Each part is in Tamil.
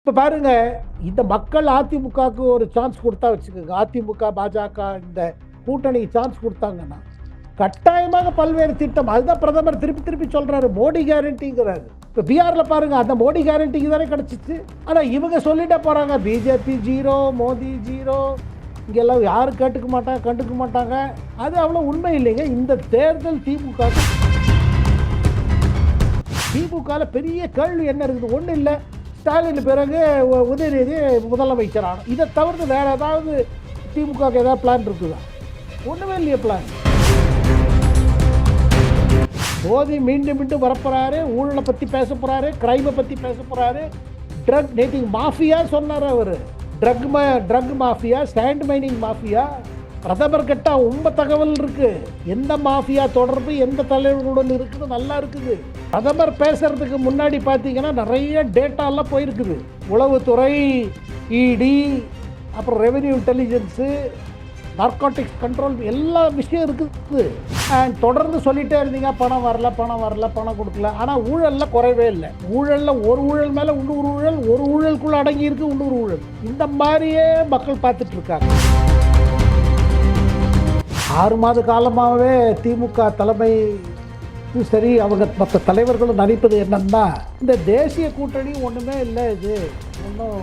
இப்ப பாருங்க, இந்த மக்கள் அதிமுகவுக்கு ஒரு சான்ஸ் குடுத்தா வச்சுக்கோங்க. அதிமுக, பாஜக இந்த கூட்டணிக்கு சான்ஸ் குடுத்தாங்கன்னா, கட்டாயமாக பல்வேறு திட்டம். அதுதான் பிரதமர் திருப்பி திருப்பி சொல்றாரு. மோடி கேரண்டிங்கிறாரு. இப்ப பீகார்ல பாருங்க, அந்த மோடி கேரண்டிக்கு தானே கிடைச்சிச்சு. ஆனா இவங்க சொல்லிட்டே போறாங்க, பிஜேபி 0, மோடி 0. இங்கெல்லாம் யாரும் கேட்டுக்க மாட்டாங்க, கண்டுக்க மாட்டாங்க. அது அவ்வளவு உண்மை இல்லைங்க. இந்த தேர்தல் திமுகல பெரிய கேள்வி என்ன இருக்குது? ஒண்ணும் இல்ல. ஸ்டாலின் பிறகு உதயநிதி முதலமைச்சர் ஆனோம். இதை தவிர்த்து வேற ஏதாவது திமுக ஏதாவது பிளான் இருக்குதா? ஒண்ணுமே இல்லையே பிளான். மோடி மீண்டும் மீண்டும் வரப்போறாரு, ஊழலை பத்தி பேச போறாரு, கிரைமை பத்தி பேச போறாரு. ட்ரக் நேட்டிங் மாஃபியா சொன்னார் அவரு. Drug mafia, sand mining mafia. பிரதமர் கிட்ட ரொம்ப தகவல் இருக்கு. எந்த மாஃபியா தொடர்பு எந்த தலைவர்களுடன் இருக்குது, நல்லா இருக்குது. பிரதமர் பேசுறதுக்கு முன்னாடி பார்த்தீங்கன்னா நிறைய டேட்டாலாம் போயிருக்குது. உளவுத்துறை, இடி, அப்புறம் ரெவென்யூ இன்டெலிஜென்ஸு, நார்காட்டிக்ஸ் கண்ட்ரோல், எல்லா விஷயம் இருக்குது. தொடர்ந்து சொல்லிட்டே இருந்தீங்க, பணம் வரல, பணம் வரல, பணம் கொடுக்கல. ஆனால் ஊழலில் குறைவே இல்லை. ஊழலில் ஒரு ஊழல் மேலே இன்னொரு ஊழல், ஒரு ஊழலுக்குள்ளே அடங்கி இருக்கு இன்னொரு ஊழல். இந்த மாதிரியே மக்கள் பார்த்துட்டு இருக்காங்க. 6 மாத காலமாகவே திமுக தலைமை சரி, அவங்க மற்ற தலைவர்களும் நினைப்பது என்னன்னா, இந்த தேசிய கூட்டணி ஒன்றுமே இல்லை, இது ஒன்றும்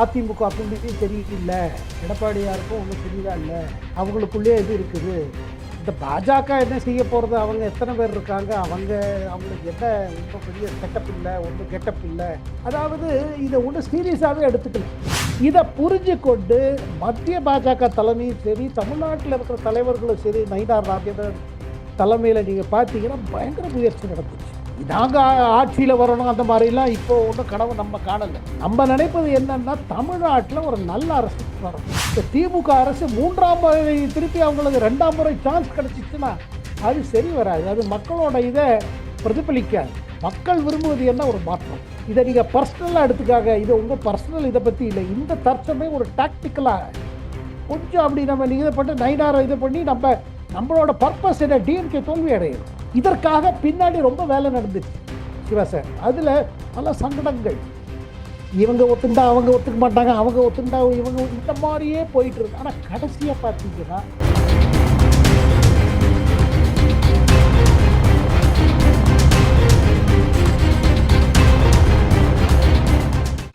அதிமுக கூட்டணி சரியில்லை, எடப்பாடியாருக்கும் ஒன்றும் சரியா இல்லை, அவங்களுக்குள்ளே இது இருக்குது. இந்த பாஜக என்ன செய்ய போகிறது? அவங்க எத்தனை பேர் இருக்காங்க, அவங்களுக்கு என்ன ஒன்றும் பெரிய செட்டப் இல்லை, ஒன்றும் கெட்டப் இல்லை. அதாவது இதை ஒன்றும் சீரியஸாகவே எடுத்துக்கல. இதை புரிஞ்சு கொண்டு மத்திய பாஜக தலைமையும் சரி, தமிழ்நாட்டில் இருக்கிற தலைவர்களும் சரி, நயினார் நாகேந்திரன் தலைமையில் நீங்கள் பார்த்தீங்கன்னா பயங்கர முயற்சி நடந்துச்சு. நாங்கள் ஆட்சியில் வரணும் அந்த மாதிரிலாம் இப்போ ஒன்றும் கனவு நம்ம காணலை. நம்ம நினைப்பது என்னன்னா, தமிழ்நாட்டில் ஒரு நல்ல அரசு வரணும். இந்த திமுக அரசு 3ஆம் முறை திருப்பி அவங்களுக்கு 2ஆம் முறை சான்ஸ் கிடச்சிச்சுன்னா அது சரி வராது. அது மக்களோட இதை பிரதிபலிக்காது. மக்கள் விரும்புவது என்ன? ஒரு மாற்றம். இதை நீங்கள் பர்சனலாக எடுத்துக்காக, இது உங்கள் பர்சனல் இதை பற்றி இல்லை. இந்த தற்சமயம் ஒரு டாக்டிக்கலாக கொஞ்சம் அப்படி நம்ம இதை பண்ணி நைனாரை இதை பண்ணி நம்மளோட பர்பஸ் என்ன, டிஎம்கே தோல்வி அடையும். இதற்காக பின்னாடி ரொம்ப வேலை நடந்துச்சு சிவா சார். அதில் பல சங்கடங்கள். இவங்க ஒத்துண்டா அவங்க ஒத்துக்க மாட்டாங்க, அவங்க ஒத்துண்டா இவங்க, இந்த மாதிரியே போயிட்டு இருக்கு. ஆனால் கடைசியாக பார்த்தீங்கன்னா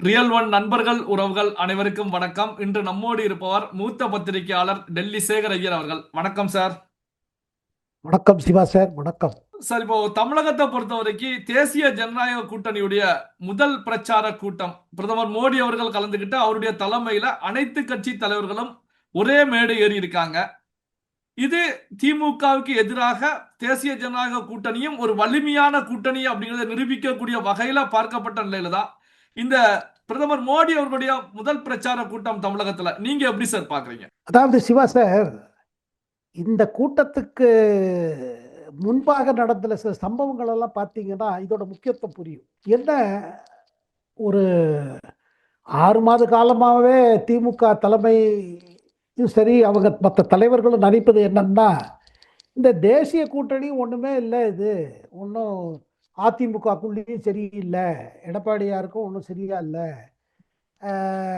ரியல் ஒன் நண்பர்கள், உறவுகள் அனைவருக்கும் வணக்கம். இன்று நம்மோடு இருப்பவர் மூத்த பத்திரிகையாளர் டெல்லி சேகர் ஐயர் அவர்கள். வணக்கம் சார். வணக்கம் சிவா சார். வணக்கம் சார். இப்போ தமிழகத்தை பொறுத்த வரைக்கும் தேசிய ஜனநாயக கூட்டணியுடைய முதல் பிரச்சார கூட்டம் பிரதமர் மோடி அவர்கள் கலந்துகிட்டு அவருடைய தலைமையில அனைத்து கட்சி தலைவர்களும் ஒரே மேடை ஏறி இருக்காங்க. இது திமுகவுக்கு எதிராக தேசிய ஜனநாயக கூட்டணியும் ஒரு வலிமையான கூட்டணி அப்படிங்கிறத நிரூபிக்கக்கூடிய வகையில பார்க்கப்பட்ட நிலையில தான் இந்த பிரதமர் மோடி அவர்களுடைய முதல் பிரச்சார கூட்டம் தமிழகத்துல நீங்க எப்படி சார் பாக்குறீங்க? அதாவது சிவா சார், இந்த கூட்டத்துக்கு முன்பாக நடந்த சில சம்பவங்கள் எல்லாம் பார்த்தீங்கன்னா இதோட முக்கியத்துவம் புரியும். என்ன, ஒரு 6 மாத காலமாகவே திமுக தலைமை சரி, அவங்க மற்ற தலைவர்களும் நினைப்பது என்னன்னா, இந்த தேசிய கூட்டணி ஒன்றுமே இல்லை, இது ஒன்றும் அதிமுகக்குள்ளேயும் சரியில்லை, எடப்பாடியாருக்கும் ஒன்றும் சரியா இல்லை,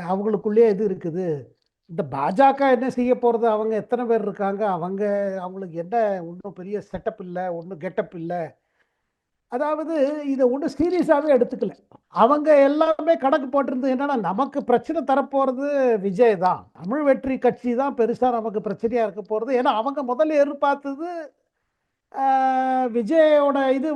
அவங்களுக்குள்ளேயே இது இருக்குது. இந்த பாஜக என்ன செய்ய போகிறது? அவங்க எத்தனை பேர் இருக்காங்க, அவங்களுக்கு என்ன ஒன்றும் பெரிய செட்டப் இல்லை, ஒன்றும் கெட்டப் இல்லை. அதாவது இதை ஒன்றும் சீரியஸாகவே எடுத்துக்கல. அவங்க எல்லாமே கணக்கு போட்டிருந்தது என்னன்னா, நமக்கு பிரச்சனை தரப்போகிறது விஜய் தான், தமிழ் வெற்றி கட்சி தான் பெருசாக நமக்கு பிரச்சனையாக இருக்க போகிறது. ஏன்னா அவங்க முதல்ல எதிர்பார்த்தது விஜயோட இது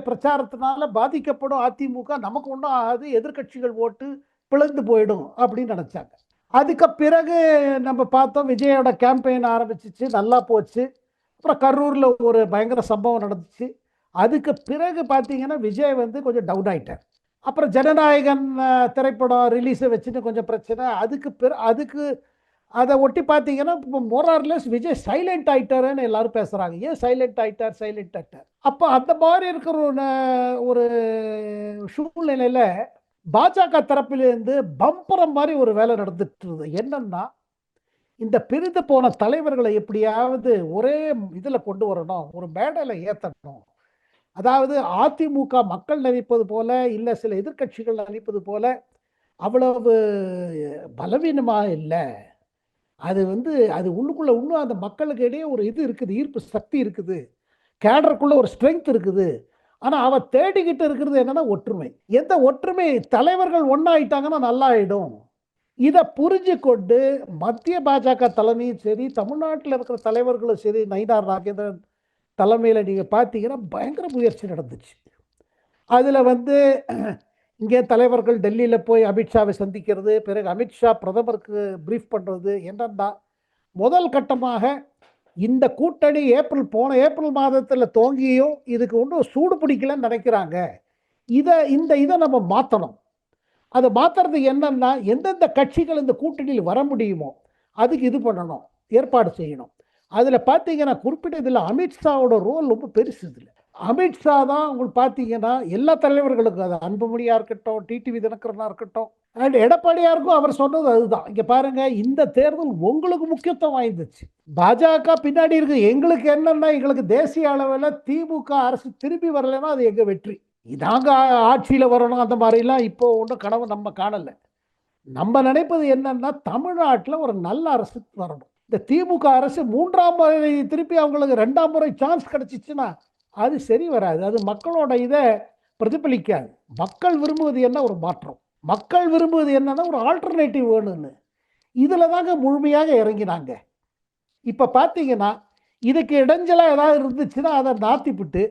பிரச்சாரத்தினால பாதிக்கப்படும் அதிமுக, நமக்கு ஒன்றும் ஆகாது, எதிர்கட்சிகள் ஓட்டு பிளந்து போயிடும் அப்படின்னு நினச்சாங்க. அதுக்கு பிறகு நம்ம பார்த்தோம், விஜயோட கேம்பெயின் ஆரம்பிச்சிச்சு, நல்லா போச்சு. அப்புறம் கரூரில் ஒரு பயங்கர சம்பவம் நடந்துச்சு. அதுக்கு பிறகு பார்த்தீங்கன்னா விஜய் கொஞ்சம் டவுன் ஆகிட்டார். அப்புறம் ஜனநாயகன் திரைப்படம் ரிலீஸை வச்சுட்டு கொஞ்சம் பிரச்சனை. அதுக்கு அதை ஒட்டி பார்த்தீங்கன்னா இப்போ மோரார்லெஸ் விஜய் சைலண்ட் ஆகிட்டாருன்னு எல்லாரும் பேசுகிறாங்க. ஏன் சைலண்ட் ஆகிட்டார்? அப்போ அந்த மாதிரி இருக்கிற ஒரு சூழ்நிலையில் பாஜக தரப்பிலிருந்து பம்பரம் மாதிரி ஒரு வேலை நடந்துட்டு இருந்தது. என்னன்னா, இந்த பிரிந்து போன தலைவர்களை எப்படியாவது ஒரே இதில் கொண்டு வரணும், ஒரு மேடையில் ஏற்றணும். அதாவது அதிமுக மக்கள் நினைப்பது போல இல்லை, சில எதிர்கட்சிகள் நினைப்பது போல அவ்வளவு பலவீனமா இல்ல. அது அது உள்ளுக்குள்ள இன்னும் அந்த மக்களுக்கு இடையே ஒரு இது இருக்குது, ஈர்ப்பு சக்தி இருக்குது. கேடருக்குள்ள ஒரு ஸ்ட்ரென்த் இருக்குது. ஆனா அவ தேடிக்கிட்டு இருக்கிறது என்னன்னா ஒற்றுமை. எந்த ஒற்றுமை தலைவர்கள் ஒண்ணாயிட்டாங்கன்னா நல்லா ஆயிடும். இத புரிஞ்சுக்கொண்டு மத்திய பாஜக தலைமையும் சரி, தமிழ்நாட்டுல இருக்கிற தலைவர்களும் சரி, நயினார் நாகேந்திரன் தலைமையில நீங்க பார்த்தீங்கன்னா, பயங்கர முயற்சி நடந்துச்சு. அதுல இங்கே தலைவர்கள் டெல்லியில போய் அமித்ஷாவை சந்திக்கிறது, பிறகு அமித்ஷா பிரதமருக்கு பிரீஃப் பண்றது என்னன்னா, முதல் கட்டமாக இந்த கூட்டணி போன ஏப்ரல் மாதத்துல துவங்கியும் இதுக்கு ஒன்றும் சூடு பிடிக்கலன்னு நினைக்கிறாங்க. இதை நம்ம மாற்றணும். அதை மாத்துறதுக்கு என்னன்னா, எந்தெந்த கட்சிகள் இந்த கூட்டணியில் வர முடியுமோ அதுக்கு இது பண்ணணும், ஏற்பாடு செய்யணும். அதுல பார்த்தீங்கன்னா குறிப்பிட்ட இதில் அமித்ஷாவோட ரோல் ரொம்ப பெருசு. இதில் அமித்ஷா தான் உங்களுக்கு பார்த்தீங்கன்னா எல்லா தலைவர்களுக்கும், அது அன்புமணியா இருக்கட்டும், டிடிவி தினகரனா இருக்கட்டும், அண்ட் எடப்பாடியாருக்கும் அவர் சொன்னது அதுதான். இங்க பாருங்க, இந்த தேர்தல் உங்களுக்கு முக்கியத்துவம் வாய்ந்துச்சு. பாஜக பின்னாடி இருக்கு. எங்களுக்கு என்னன்னா, எங்களுக்கு தேசிய அளவில் திமுக அரசு திரும்பி வரலைன்னா அது எங்க வெற்றி. நாங்க ஆட்சியில வரணும் அந்த மாதிரிலாம் இப்போ ஒன்றும் கனவு நம்ம காணல. நம்ம நினைப்பது என்னன்னா, தமிழ்நாட்டில் ஒரு நல்ல அரசு வரணும். இந்த திமுக அரசு 3ஆம் முறை திருப்பி அவங்களுக்கு 2ஆம் முறை சான்ஸ் கிடைச்சிச்சுன்னா அது சரி வராது. அது மக்களோட இதை பிரதிபலிக்காது. மக்கள் விரும்புவது என்ன? ஒரு மாற்றம். மக்கள் விரும்புவது என்னன்னா ஒரு ஆல்டர்னேட்டிவ் வேணும்னு. இதுல தாங்க முழுமையாக இறங்கினாங்க. இப்ப பாத்தீங்கன்னா இதுக்கு இடைஞ்சலா ஏதாவது இருந்துச்சுன்னா அதை நாத்திப்பிட்டு,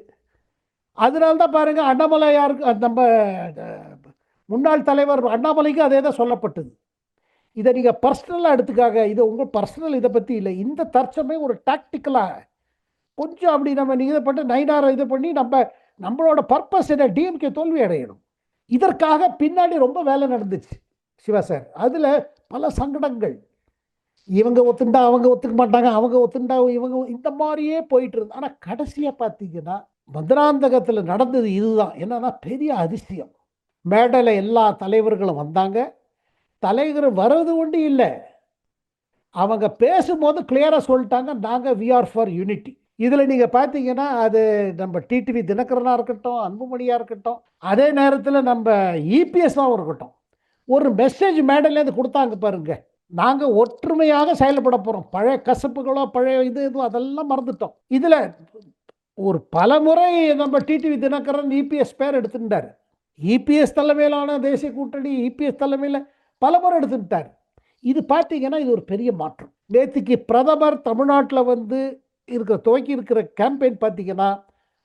அதனால்தான் பாருங்க அண்ணாமலையாருக்கு நம்ம முன்னாள் தலைவர் அண்ணாமலைக்கு அதே தான் சொல்லப்பட்டது. இதை நீங்க பர்சனலா எடுத்துக்காக, இது உங்க பர்சனல் இதை பத்தி இல்லை. இந்த தற்சமயம் ஒரு டாக்டிக்கலா கொஞ்சம் அப்படி நம்ம இதை பண்ணி நைனாரை இது பண்ணி நம்மளோட பர்பஸ் என்ன, டிஎம்கே தோல்வி அடையணும். இதற்காக பின்னாடி ரொம்ப வேலை நடந்துச்சு சிவா சார். அதுல பல சங்கடங்கள், இவங்க ஒத்துண்டா அவங்க ஒத்துக்க மாட்டாங்க, அவங்க ஒத்துண்டா இவங்க, இந்த மாதிரியே போயிட்டு இருந்து. ஆனா கடைசியா பார்த்தீங்கன்னா மதுராந்தகத்துல நடந்தது இதுதான். என்னன்னா பெரிய அதிசயம். மேடையில் எல்லா தலைவர்களும் வந்தாங்க. தலைவர் வர்றது ஒன்று இல்லை, அவங்க பேசும்போது கிளியரா சொல்லிட்டாங்க, நாங்க வி ஆர் ஃபார் யூனிட்டி. இதுல நீங்க பாத்தீங்கன்னா அது நம்ம டிடிவி தினகரனா இருக்கட்டும், அன்புமணியா இருக்கட்டும், அதே நேரத்தில் நம்ம இபிஎஸ்ஸாவும் இருக்கட்டும், ஒரு மெசேஜ் மேடையிலேருந்து கொடுத்தாங்க பாருங்க, நாங்க ஒற்றுமையாக செயல்பட போறோம், பழைய கசப்புகளோ பழைய இது அதெல்லாம் மறந்துட்டோம். இதுல ஒரு பல முறை நம்ம டிடிவி தினகரன் இபிஎஸ் பேர் எடுத்துட்டார். இபிஎஸ் தலைமையிலான தேசிய கூட்டணி இபிஎஸ் தலைமையில் பல முறை எடுத்துட்டார். இது பார்த்தீங்கன்னா இது ஒரு பெரிய மாற்றம். நேற்றுக்கு பிரதமர் தமிழ்நாட்டில் துவக்கி இருக்கிற கேம்பெயின் பார்த்தீங்கன்னா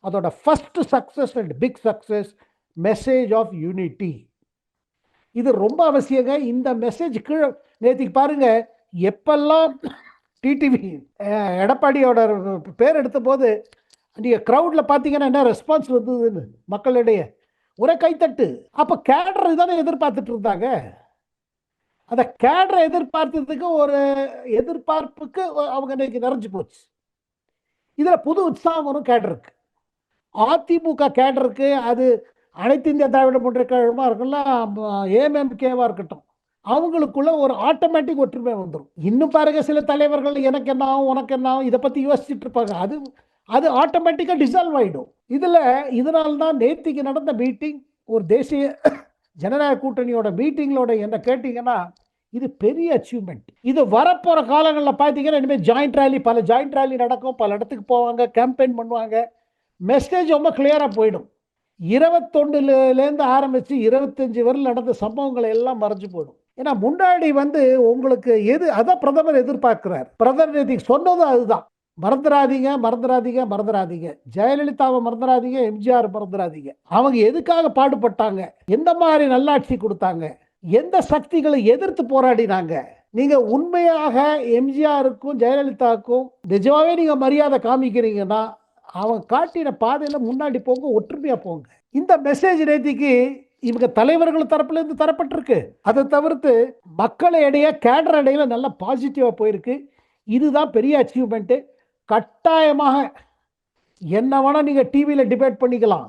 அதோட first success and big success message of unity. இது ரொம்ப அவசியங்க. இந்த மெசேஜ் கீழே நேற்றுக்கு பாருங்க, எப்பெல்லாம் டிடிவி எடப்பாடியோட பேர் எடுத்த போது நீங்கள் க்ரௌடில் பார்த்தீங்கன்னா என்ன ரெஸ்பான்ஸ் வந்ததுன்னு மக்களிடையே ஒரே கைத்தட்டு. அப்போ கேடர் தானே எதிர்பார்த்துட்டு இருந்தாங்க. அந்த கேடரை எதிர்பார்த்ததுக்கு ஒரு எதிர்பார்ப்புக்கு அவங்க இன்னைக்கு நிறைஞ்சு போச்சு. இதில் புது உற்சாகம் வரும் கேடருக்கு. அதிமுக கேடருக்கு அது அனைத்து இந்திய திராவிட முன்னேற்ற கழகமாக இருக்கலாம், ஏஎம்எம்கேவா இருக்கட்டும், அவங்களுக்குள்ள ஒரு ஆட்டோமேட்டிக் ஒற்றுமை வந்துடும். இன்னும் பாருங்க, சில தலைவர்கள் எனக்கு என்ன ஆகும் உனக்கு என்ன ஆகும் இதை பற்றி யோசிச்சுட்டு இருப்பாங்க. அது ஆட்டோமேட்டிக்காக டிசால்வ் ஆகிடும். இதனால்தான் நேற்றுக்கு நடந்த மீட்டிங், ஒரு தேசிய ஜனநாயக கூட்டணியோட மீட்டிங்களோட என்ன கேட்டீங்கன்னா இது பெரிய அச்சீவ்மெண்ட். இது வரப்போற காலங்களில் பார்த்தீங்கன்னா இனிமேல் ஜாயிண்ட் ரேலி, பல ஜாயிண்ட் ரேலி நடக்கும், பல இடத்துக்கு போவாங்க, கேம்பெயின் பண்ணுவாங்க, மெசேஜ் ரொம்ப கிளியரா போயிடும். 21லேருந்து ஆரம்பிச்சு 25 வரை நடந்த சம்பவங்களை எல்லாம் மறைஞ்சு போயிடும். ஏன்னா முன்னாடி உங்களுக்கு அதான் பிரதமர் எதிர்பார்க்கிறார். பிரதமர் சொன்னதும் அதுதான், மறந்துடாதீங்க மறந்துடாதீங்க மறந்துடாதீங்க, ஜெயலலிதாவை மறந்துடாதீங்க, எம்ஜிஆர் மறந்துடாதீங்க. அவங்க எதுக்காக பாடுபட்டாங்க, எந்த மாதிரி நல்லாட்சி கொடுத்தாங்க, எந்த சக்திகளை எதிர்த்து போராடினாங்க. நீங்க உண்மையாக எம்ஜிஆருக்கும் ஜெயலலிதாவுக்கும் நிஜமாவே நீங்க மரியாதை காமிக்கிறீங்கன்னா அவங்க காட்டின பாதையில முன்னாடி போங்க, ஒற்றுமையா போங்க. இந்த மெசேஜ் நேத்திக்கு இவங்க தலைவர்கள் தரப்புல இருந்து தரப்பட்டிருக்கு. அதை தவிர்த்து மக்கள் இடையே கேடர் இடையில நல்ல பாசிட்டிவா போயிருக்கு. இதுதான் பெரிய அச்சீவ்மெண்ட். கட்டாயமாக என்ன வேணா நீங்க டிவியில டிபேட் பண்ணிக்கலாம்.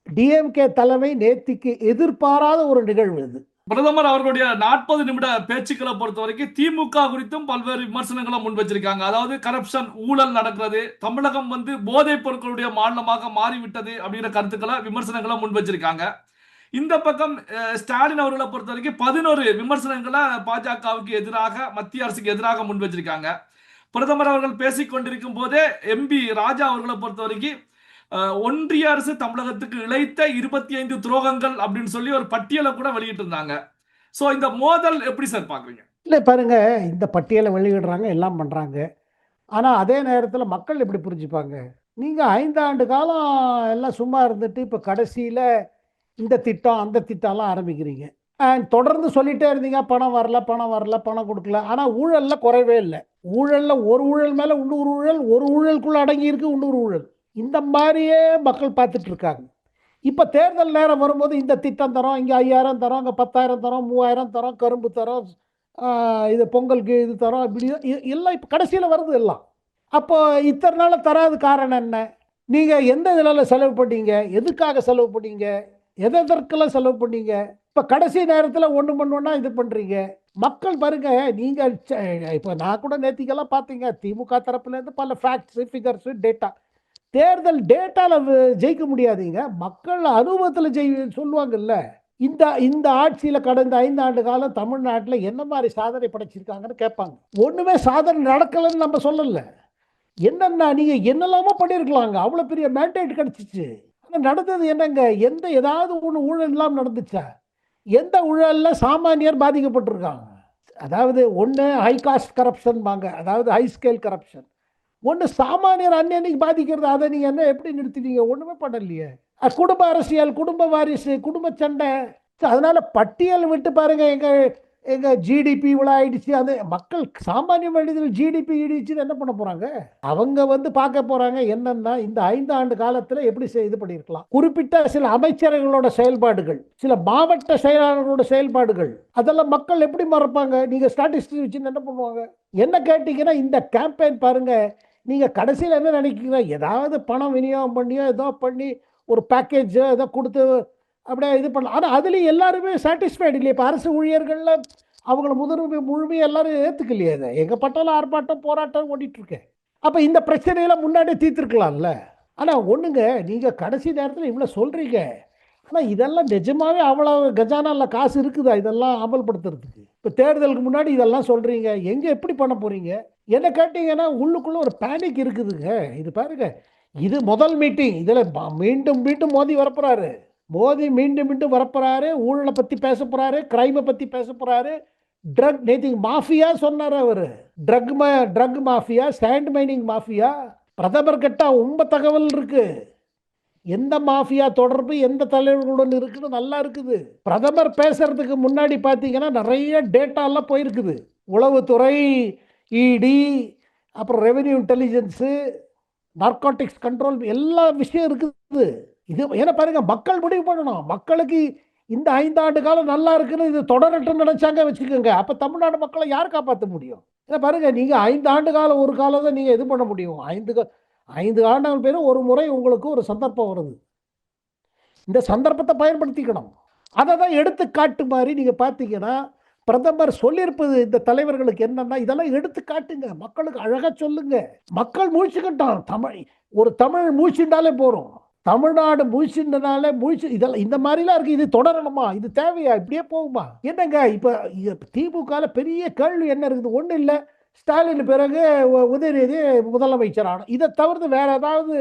டிஎம்கே தலைமை நேத்திக்கு எதிர்பாராத ஒரு நிகழ்வு இது. பிரதமர் அவர்களுடைய 40 நிமிட பேச்சுக்களை பொறுத்த வரைக்கும் திமுக குறித்தும் பல்வேறு விமர்சனங்களை முன் வச்சிருக்காங்க. அதாவது கரப்ஷன், ஊழல் நடக்கிறது, தமிழகம் போதைப் பொருட்களுடைய மாநிலமாக மாறிவிட்டது அப்படிங்கிற கருத்துக்களை, விமர்சனங்களை முன் வச்சிருக்காங்க. இந்த பக்கம் ஸ்டாலின் அவர்களை பொறுத்த வரைக்கும் 11 விமர்சனங்களை பாஜகவுக்கு எதிராக, மத்திய அரசுக்கு எதிராக முன் வச்சிருக்காங்க. பிரதமர் அவர்கள் பேசிக் கொண்டிருக்கும் போதே எம்பி ராஜா அவர்களை பொறுத்த வரைக்கும் ஒன்றிய அரசு தமிழகத்துக்கு இழைத்த 25 துரோகங்கள் அப்படின்னு சொல்லி ஒரு பட்டியலை கூட வெளியிட்டு இருந்தாங்க. சோ இந்த மோதல் எப்படி சார் பாக்குறீங்க? இல்லை பாருங்க, இந்த பட்டியலை வெளியிடுறாங்க, எல்லாம் பண்ணுறாங்க. ஆனால் அதே நேரத்தில் மக்கள் எப்படி புரிஞ்சுப்பாங்க? நீங்கள் 5 ஆண்டு காலம் எல்லாம் சும்மா இருந்துட்டு இப்போ கடைசியில் இந்த திட்டம் அந்த திட்டம்லாம் ஆரம்பிக்கிறீங்க. தொடர்ந்து சொல்லிட்டே இருந்தீங்க, பணம் வரல பணம் வரல பணம் கொடுக்கல. ஆனால் ஊழலில் குறைவே இல்லை. ஊழலில் ஒரு ஊழல் மேலே இன்னொரு ஊழல், ஒரு ஊழலுக்குள்ளே அடங்கி இருக்கு இன்னொரு ஊழல். இந்த மாதிரியே மக்கள் பார்த்துட்டு இருக்காங்க. இப்போ தேர்தல் நேரம் வரும்போது இந்த திட்டம் தரோம், இங்கே 5000 தரோம், இங்கே 10,000 தரோம், 3000 தரோம், கரும்பு தரோம், இது பொங்கலுக்கு இது தரோம், இப்படி எல்லாம் இப்போ கடைசியில் வருது எல்லாம். அப்போ இத்தனை நாள் தராது காரணம் என்ன? நீங்கள் எந்த இதில் செலவு பண்ணீங்க, எதுக்காக செலவு பண்ணீங்க, எதற்கெல்லாம் செலவு பண்ணீங்க? இப்போ கடைசி நேரத்தில் ஒன்று பண்ணுவோன்னா இது பண்ணுறீங்க. மக்கள் பாருங்க, நீங்கள் இப்போ நான் கூட நேத்திக்கெல்லாம் பார்த்தீங்க, திமுக தரப்புலேருந்து பல ஃபேக்ட்ஸு, ஃபிகர்ஸு, டேட்டா. தேர்தல் டேட்டாவில் ஜெயிக்க முடியாதீங்க, மக்கள் அனுபவத்தில் சொல்லுவாங்கல்ல. இந்த இந்த ஆட்சியில் கடந்த 5 ஆண்டு காலம் தமிழ்நாட்டில் என்ன மாதிரி சாதனை படைச்சிருக்காங்கன்னு கேட்பாங்க. ஒன்றுமே சாதனை நடக்கலைன்னு நம்ம சொல்லலை. என்னென்னா நீங்கள் என்னெல்லாமோ பண்ணியிருக்கலாங்க, அவ்வளோ பெரிய மேண்டேட் கிடச்சிச்சு. ஆனால் நடந்தது என்னங்க? ஏதாவது ஒன்று ஊழல் இல்லாமல் நடந்துச்சா? எந்த ஊழலில் சாமானியர் பாதிக்கப்பட்டிருக்காங்க? அதாவது ஒன்று ஹை காஸ்ட் கரப்ஷன் வாங்க, அதாவது ஹை ஸ்கேல் கரப்ஷன். ஒன்று சாமானியர் அன்னைக்கு பாதிக்கிறது. அதை நீங்கள் என்ன எப்படி நிறுத்தினீங்க? ஒன்றுமே பண்ணலையே. குடும்ப அரசியல், குடும்ப வாரிசு, குடும்ப சண்டை. அதனால பட்டியல் விட்டு பாருங்க, எங்க ஜிடிபி இவ்வளோ ஆயிடுச்சு. அது மக்கள் சாமானிய மனிதர்கள் ஜிடிபி இடிச்சுன்னு என்ன பண்ண போறாங்க? அவங்க பார்க்க போறாங்க என்னன்னா, இந்த 5 ஆண்டு காலத்தில் எப்படி இது பண்ணியிருக்கலாம். குறிப்பிட்ட சில அமைச்சர்களோட செயல்பாடுகள், சில மாவட்ட செயலாளர்களோட செயல்பாடுகள், அதெல்லாம் மக்கள் எப்படி மறப்பாங்க? நீங்க ஸ்டாட்டிஸ்டிக்ஸ் வச்சு என்ன பண்ணுவாங்க? என்ன கேட்டீங்கன்னா, இந்த கேம்பெயின் பாருங்க, நீங்கள் கடைசியில் என்ன நினைக்கிறீங்க? ஏதாவது பணம் விநியோகம் பண்ணியோ ஏதோ பண்ணி ஒரு பேக்கேஜோ ஏதோ கொடுத்து அப்படியே இது பண்ணலாம். ஆனால் அதுலேயும் எல்லாருமே சாட்டிஸ்ஃபைடு இல்லையா? இப்போ அரசு ஊழியர்களில் அவங்கள முழுமையாக எல்லாரும் ஏற்றுக்கலையே. அதை எங்கள் பட்டாலும் ஆர்ப்பாட்டம் போராட்டம் ஓடிட்டுருக்கேன். அப்போ இந்த பிரச்சனையெல்லாம் முன்னாடியே தீர்த்துருக்கலாம்ல. ஆனால் ஒன்றுங்க, நீங்கள் கடைசி நேரத்தில் இவ்வளோ சொல்கிறீங்க, ஆனால் இதெல்லாம் நிஜமாகவே அவ்வளோ கஜானாவில் காசு இருக்குதா இதெல்லாம் அமல்படுத்துறதுக்கு? இப்போ தேர்தலுக்கு முன்னாடி இதெல்லாம் சொல்கிறீங்க, எங்கே எப்படி பண்ண போகிறீங்க? என்ன கேட்டிங்கன்னா உள்ளுக்குள்ளே ஒரு பேனிக் இருக்குதுங்க. இது பாருங்க, இது முதல் மீட்டிங். இதில் மீண்டும் மீண்டும் மோடி வரப்போகிறாரு. மோடி மீண்டும் மீண்டும் வரப்போகிறாரு. ஊழலை பற்றி பேச போகிறாரு, கிரைமை பற்றி பேச போகிறாரு. ட்ரக் நேற்று மாஃபியா சொன்னார் அவர். Drug mafia, sand mining mafia. பிரதமர் கிட்ட ரொம்ப தகவல் இருக்கு. எந்த மாஃபியா தொடர்பு எந்த தலைவர்களுடன் இருக்குன்னு நல்லா இருக்குது. பிரதமர் பேசுறதுக்கு முன்னாடி பார்த்தீங்கன்னா நிறைய டேட்டாலாம் போயிருக்குது. உளவுத்துறை, இடி, அப்புறம் ரெவென்யூ இன்டெலிஜென்ஸு, நார்காட்டிக்ஸ் கண்ட்ரோல், எல்லா விஷயம் இருக்குது. இது ஏன்னா பாருங்க, மக்கள் முடிவு பண்ணணும். மக்களுக்கு இந்த 5 ஆண்டு காலம் நல்லா இருக்குன்னு இது தொடரட்டுன்னு நினைச்சாங்க வச்சுக்கோங்க. அப்போ தமிழ்நாடு மக்களை யார் காப்பாற்ற முடியும்? ஏன்னா பாருங்க, நீங்கள் 5 ஆண்டு காலம் ஒரு காலம் தான் நீங்கள் இது பண்ண முடியும். 5 ஆண்டுகள் பேரும் ஒரு முறை உங்களுக்கு ஒரு சந்தர்ப்பம் வருது. இந்த சந்தர்ப்பத்தை பயன்படுத்திக்கணும். அதை தான் எடுத்துக்காட்டு மாதிரி நீங்கள் பார்த்தீங்கன்னா, பிரதமர் சொல்லியிருப்பது இந்த தலைவர்களுக்கு என்னன்னா, இதெல்லாம் எடுத்து காட்டுங்க, மக்களுக்கு அழகாக சொல்லுங்க. மக்கள் மூழ்ச்சிக்கிட்டோம். ஒரு தமிழ் மூழ்ச்சின்றாலே போகிறோம். தமிழ்நாடு மூழ்ச்சின்றனால இதெல்லாம் இந்த மாதிரிலாம் இருக்குது. இது தொடரணுமா? இது தேவையா? இப்படியே போகுமா? என்னங்க இப்போ திமுகவில் பெரிய கேள்வி என்ன இருக்குது? ஒன்றும் இல்லை, ஸ்டாலின் பிறகு உதயநிதி முதலமைச்சர் ஆனோம். இதை தவிர்த்து வேற ஏதாவது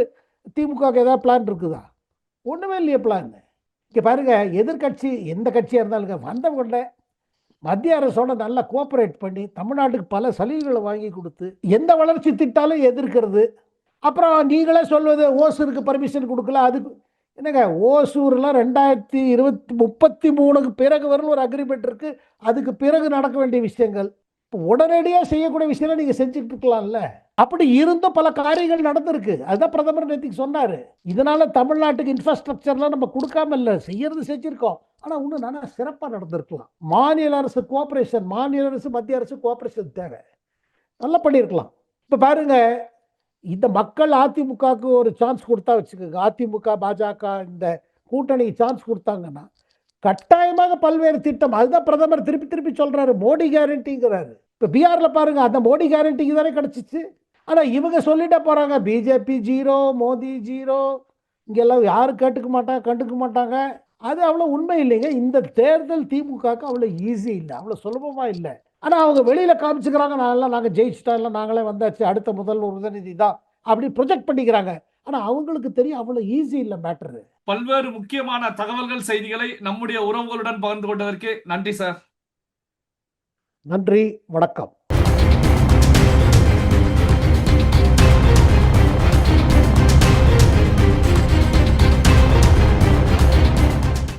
திமுகவுக்கு ஏதாவது பிளான் இருக்குதா? ஒன்றுமே இல்லையே பிளான். இங்கே பாருங்க, எதிர்கட்சி எந்த கட்சியாக இருந்தாலுங்க வந்தவங்கள மத்திய அரசோட நல்லா கோஆப்ரேட் பண்ணி தமிழ்நாட்டுக்கு பல சலுகைகளை வாங்கி கொடுத்து எந்த வளர்ச்சி திட்டாலும் எதிர்க்கிறது. அப்புறம் நீங்களே சொல்வது ஓசூருக்கு பர்மிஷன் கொடுக்கல. அதுக்கு என்னங்க, ஓசூர்லாம் 2033 பிறகு வரல ஒரு அக்ரிமெண்ட் இருக்கு. அதுக்கு பிறகு நடக்க வேண்டிய விஷயங்கள் இப்போ உடனடியாக செய்யக்கூடிய விஷயம் நீங்கள் செஞ்சுட்டு இருக்கலாம்ல. அப்படி இருந்தும் பல காரியங்கள் நடந்திருக்கு. அதுதான் பிரதமர் நேற்றுக்கு சொன்னார். இதனால தமிழ்நாட்டுக்கு இன்ஃப்ராஸ்ட்ரக்சர்லாம் நம்ம கொடுக்காம இல்லை, செய்யறது செஞ்சுருக்கோம். ஆனால் இன்னும் நல்லா சிறப்பாக நடந்திருக்கலாம். மாநில அரசு கோஆப்ரேஷன், மாநில அரசு மத்திய அரசு கோஆப்ரேஷன் தேவை, நல்லா பண்ணியிருக்கலாம். இப்போ பாருங்க, இந்த மக்கள் அதிமுகவுக்கு ஒரு சான்ஸ் கொடுத்தா வச்சுக்கோங்க, அதிமுக பாஜக இந்த கூட்டணி சான்ஸ் கொடுத்தாங்கன்னா கட்டாயமாக பல்வேறு திட்டம், அதுதான் பிரதமர் திருப்பி திருப்பி சொல்றாரு, மோடி கேரண்டிங்கிறாரு. இப்போ பீகார்ல பாருங்க, அந்த மோடி கேரண்டிக்கு தானே கிடைச்சிச்சு. ஆனால் இவங்க சொல்லிட்டே போறாங்க, பிஜேபி ஜீரோ, மோடி ஜீரோ, இங்கெல்லாம் யாரும் கண்டுக்க மாட்டாங்க. அது அவ்வளோ உண்மை இல்லைங்க. இந்த தேர்தல் திமுகவுக்கு அவ்வளோ ஈஸி இல்லை, அவ்வளோ சுலபமாக இல்லை. ஆனால் அவங்க வெளியில் காமிச்சுக்கிறாங்க, நாங்கள் ஜெயிச்சிட்டோம், இல்லை நாங்களே வந்தாச்சு, அடுத்த முதல் உதயநிதி தான் அப்படி ப்ரொஜெக்ட் பண்ணிக்கிறாங்க. ஆனால் அவங்களுக்கு தெரியும் அவ்வளோ ஈஸி இல்லை மேட்டரு. பல்வேறு முக்கியமான தகவல்கள், செய்திகளை நம்முடைய உறவுகளுடன் பகிர்ந்து கொண்டதற்கு நன்றி சார். நன்றி, வணக்கம்.